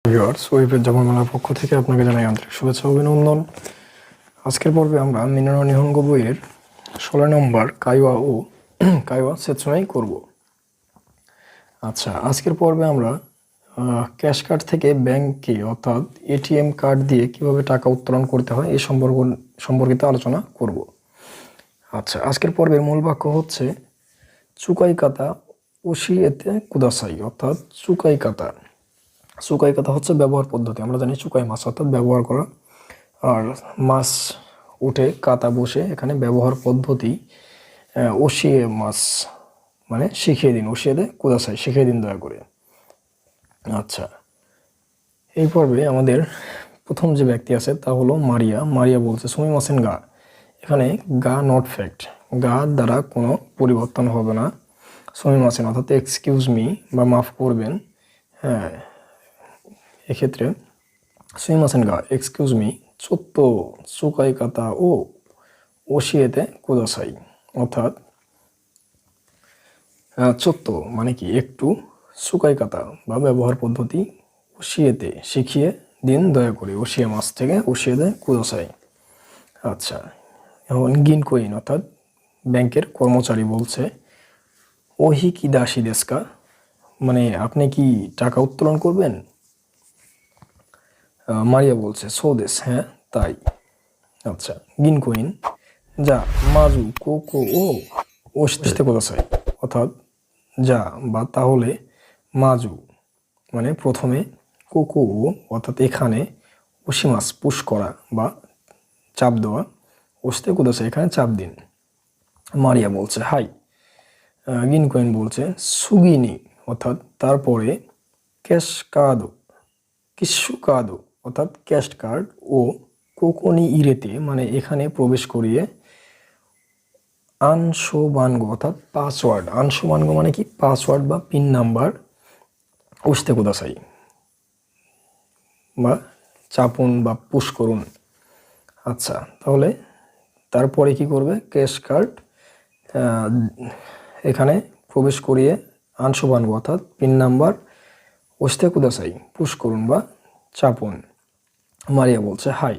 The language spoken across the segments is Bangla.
ভিউয়ার্স, ওয়েবের জাপানবাংলার পক্ষ থেকে আপনাকে জানাই আন্তরিক শুভেচ্ছা ও অভিনন্দন। আজকের পর্বে আমরা মিনানো নিহঙ্গো বইয়ের 16 নম্বর কাইওয়া সেতসুনাই করব। আচ্ছা, আজকের পর্বে আমরা ক্যাশ কার্ড থেকে ব্যাংকে অর্থাৎ এটিএম কার্ড দিয়ে কিভাবে টাকা উত্তোলন করতে হয় এই সম্পর্কিত আলোচনা করব। আচ্ছা, আজকের পর্বের মূল বাক্য হচ্ছে চুকাই কাতা ওশি এতে কুদাসাই, অর্থাৎ চুকাই কাতা। চুকাই কাতা হচ্ছে ব্যবহার পদ্ধতি। আমরা জানি চুকাই মাছ অর্থাৎ ব্যবহার করা, আর মাছ উঠে কাতা বসে, এখানে ব্যবহার পদ্ধতি ওশিয়ে মাছ মানে শিখিয়ে দিন, ওশিয়ে দে কুদাসাই, শিখিয়ে দিন দয়া করে। আচ্ছা, এই পর্বে আমাদের প্রথম যে ব্যক্তি আছে তা হলো মারিয়া। মারিয়া বলছে সুমি মাসেন গা। এখানে গা নট ফ্যাক্ট, গা দ্বারা কোনো পরিবর্তন হবে না। সুমি মাসেন অর্থাৎ এক্সকিউজ মি বা মাফ করবেন। হ্যাঁ, এক্ষেত্রে সুমি মাসেন গা এক্সকিউজ মি চোত্ত চুকাই কাতা ও ওশিয়েতে কুদাসাই, অর্থাৎ চোত্ত মানে কি একটু, চুকাই কাতা বা ব্যবহার পদ্ধতি, ওশিয়েতে শিখিয়ে দিন দয়া করে, ওশিয়ে মাছ থেকে ওশিয়ে দে কুদাসাই। আচ্ছা, এখন গিনকোইন অর্থাৎ ব্যাংকের কর্মচারী বলছে ওহি কি দাসী দেশকা, মানে আপনি কি টাকা উত্তোলন করবেন? মারিয়া বলছে সো দেশ, হ্যাঁ তাই। আচ্ছা, গিনকোইন যা মাজু কোকো ও ওশিতে কুদাসাই, অর্থাৎ যা বা তাহলে, মাজু মানে প্রথমে, কোকো ও অর্থাৎ এখানে, ওশিমাস পুশ করা বা চাপ দেওয়া, ওশিতে কুদাসাই এখানে চাপ দিন। মারিয়া বলছে হাই। গিনকোইন বলছে সুগিনি অর্থাৎ তারপরে, ক্যাশ কাদো কিসু কাদো অর্থাৎ ক্যাশ কার্ড ও কোকোনি ইরেতে মানে এখানে প্রবেশ করিয়ে, আনশোবানগো অর্থাৎ পাসওয়ার্ড, আনশোবানগো মানে কি পাসওয়ার্ড বা পিন নাম্বার, ওশিতে কুদাসাই বা চাপুন বা পুশ করুন। আচ্ছা, তাহলে তারপরে কি করবে? ক্যাশ কার্ড এখানে প্রবেশ করিয়ে, আনশোবানগো অর্থাৎ পিন নাম্বার, ওশিতে কুদাসাই পুশ করুন বা চাপুন। মারিয়া বলছে হাই।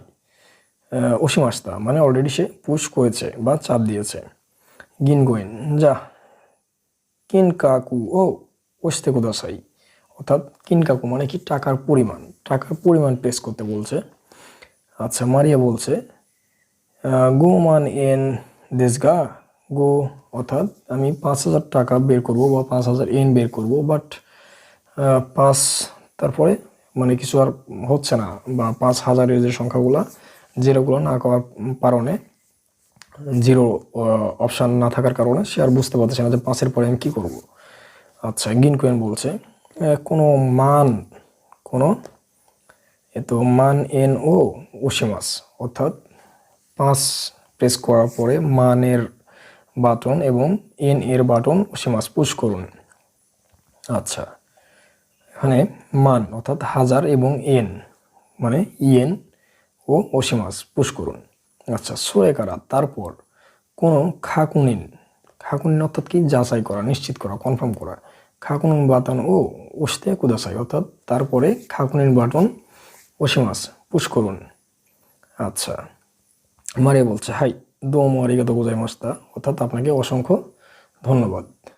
ওশিমাস্তা মানে অলরেডি সে পুশ করেছে বা চাপ দিয়েছে। গিনগোয়েন যা কিনকাকু ও ওশিতে কুদাসাই, অর্থাৎ কিনকাকু মানে কি টাকার পরিমাণ প্রেস করতে বলছে। আচ্ছা, মারিয়া বলছে গো মান এন দেশগা, গো অর্থাৎ আমি 5,000 টাকা বের করব বা 5,000 এন বের করব, বাট 5 তারপরে মানে কিছু আর হচ্ছে না, বা 5,000-এর যে সংখ্যাগুলো জিরোগুলো না করার কারণে, জিরো অপশান না থাকার কারণে সে আর বুঝতে পারছে না যে 5-এর পরে আমি কী করব। আচ্ছা, গিনকোয়েন বলছে কোনো মান এন ও ওশিমাস, অর্থাৎ 5 প্রেস করার পরে মানের বাটন এবং এন এর বাটন ওশিমাস পুশ করুন। আচ্ছা, এখানে মান অর্থাৎ 1000 এবং এন মানে ইয়েন ও ওশিমাস পুশ করুন। আচ্ছা, সোরেকারা তারপর কোনো খাকুনিন অর্থাৎ কি যাচাই করা, নিশ্চিত করা, কনফার্ম করা, খাকুনিন বাটন ও ওশিতে কুদাসাই অর্থাৎ তারপরে খাকুনিন বাটন ওশিমাস পুশ করুন। আচ্ছা, মারিয়া বলছে হাই দোমো আরিগাতো গোজাইমাস্তা, অর্থাৎ আপনাকে অসংখ্য ধন্যবাদ।